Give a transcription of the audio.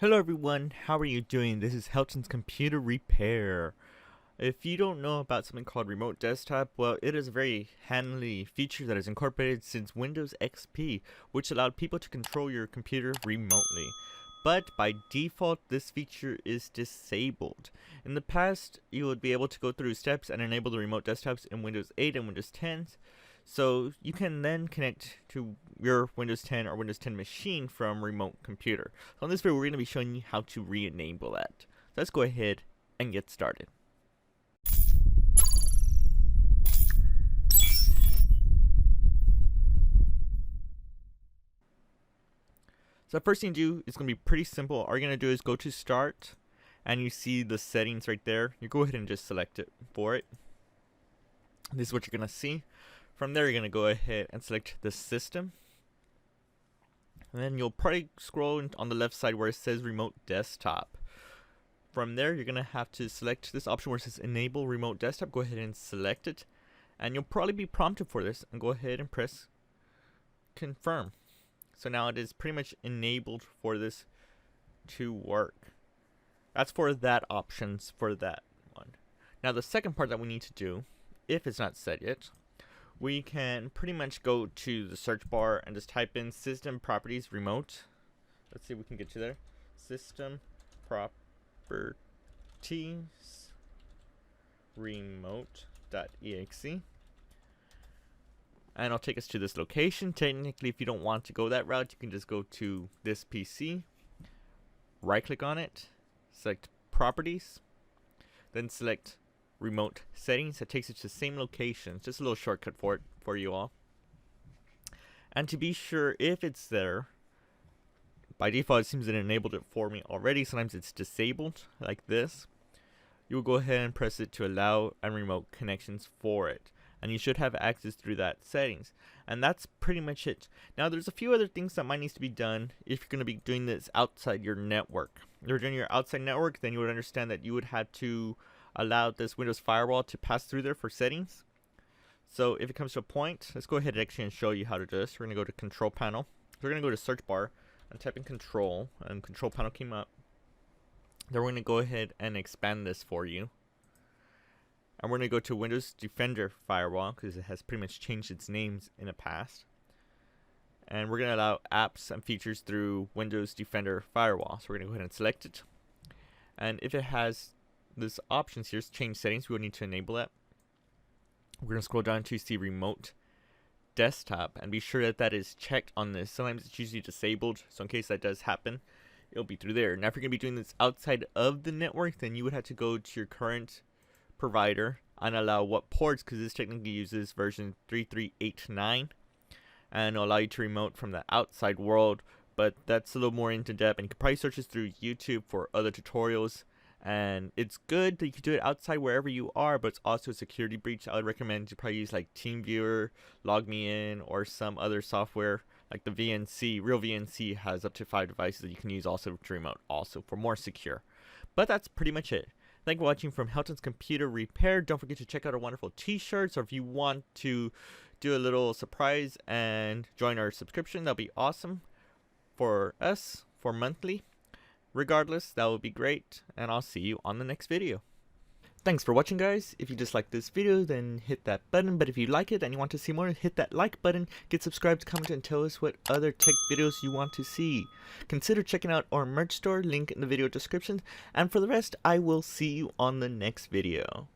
Hello everyone, how are you doing? This is Helton's Computer Repair. If you don't know about something called Remote Desktop, well, it is a very handy feature that is incorporated since Windows XP, which allowed people to control your computer remotely. But by default, this feature is disabled. In the past, you would be able to go through steps and enable the remote desktops in Windows 8 and Windows 10. So you can then connect to your Windows 10 or Windows 10 machine from remote computer. So in this video, we're going to be showing you how to re-enable that. So let's go ahead and get started. So the first thing to do is going to be pretty simple. All you're going to do is go to Start, and you see the settings right there. You go ahead and just select it for it. This is what you're going to see. From there, you're going to go ahead and select the system. And then you'll probably scroll on the left side where it says Remote Desktop. From there, you're going to have to select this option where it says Enable Remote Desktop. Go ahead and select it. And you'll probably be prompted for this. And go ahead and press Confirm. So now it is pretty much enabled for this to work. That's for that options for that one. Now the second part that we need to do, if it's not set yet, we can pretty much go to the search bar and just type in System Properties Remote. Let's see if we can get you there. System Properties Remote.exe. And it'll take us to this location. Technically, if you don't want to go that route, you can just go to this PC, right click on it, select Properties, then select Remote Settings. That takes it to the same location. Just a little shortcut for you all. And to be sure if it's there, by default it seems it enabled it for me already. Sometimes it's disabled like this. You will go ahead and press it to allow and remote connections for it, and you should have access through that settings. And that's pretty much it. Now there's a few other things that might need to be done if you're going to be doing this outside your network. If you're doing your outside network, then you would understand that you would have to allow this Windows Firewall to pass through there for settings. So if it comes to a point, let's go ahead and show you how to do this. We're going to go to Control Panel. We're going to go to Search Bar and type in Control, and Control Panel came up. Then we're going to go ahead and expand this for you. And we're going to go to Windows Defender Firewall because it has pretty much changed its names in the past. And we're going to allow apps and features through Windows Defender Firewall. So we're going to go ahead and select it. And if it has this options here, change settings, we will need to enable that. We're going to scroll down to see Remote Desktop and be sure that that is checked on this. Sometimes it's usually disabled, so in case that does happen, it'll be through there. Now if you're going to be doing this outside of the network, then you would have to go to your current provider and allow what ports, because this technically uses version 3389, and it'll allow you to remote from the outside world. But that's a little more into depth, and you can probably search this through YouTube for other tutorials. And it's good that you can do it outside wherever you are, but it's also a security breach. I would recommend you probably use like TeamViewer, LogMeIn, or some other software like the VNC. Real VNC has up to 5 devices that you can use also to remote, also for more secure. But that's pretty much it. Thank you for watching from Helton's Computer Repair. Don't forget to check out our wonderful t-shirts, or if you want to do a little surprise and join our subscription, that'll be awesome for us for monthly. Regardless, that would be great, and I'll see you on the next video. Thanks for watching, guys. If you just like this video, then hit that button. But if you like it and you want to see more, hit that like button, get subscribed, comment, and tell us what other tech videos you want to see. Consider checking out our merch store, link in the video description. And for the rest, I will see you on the next video.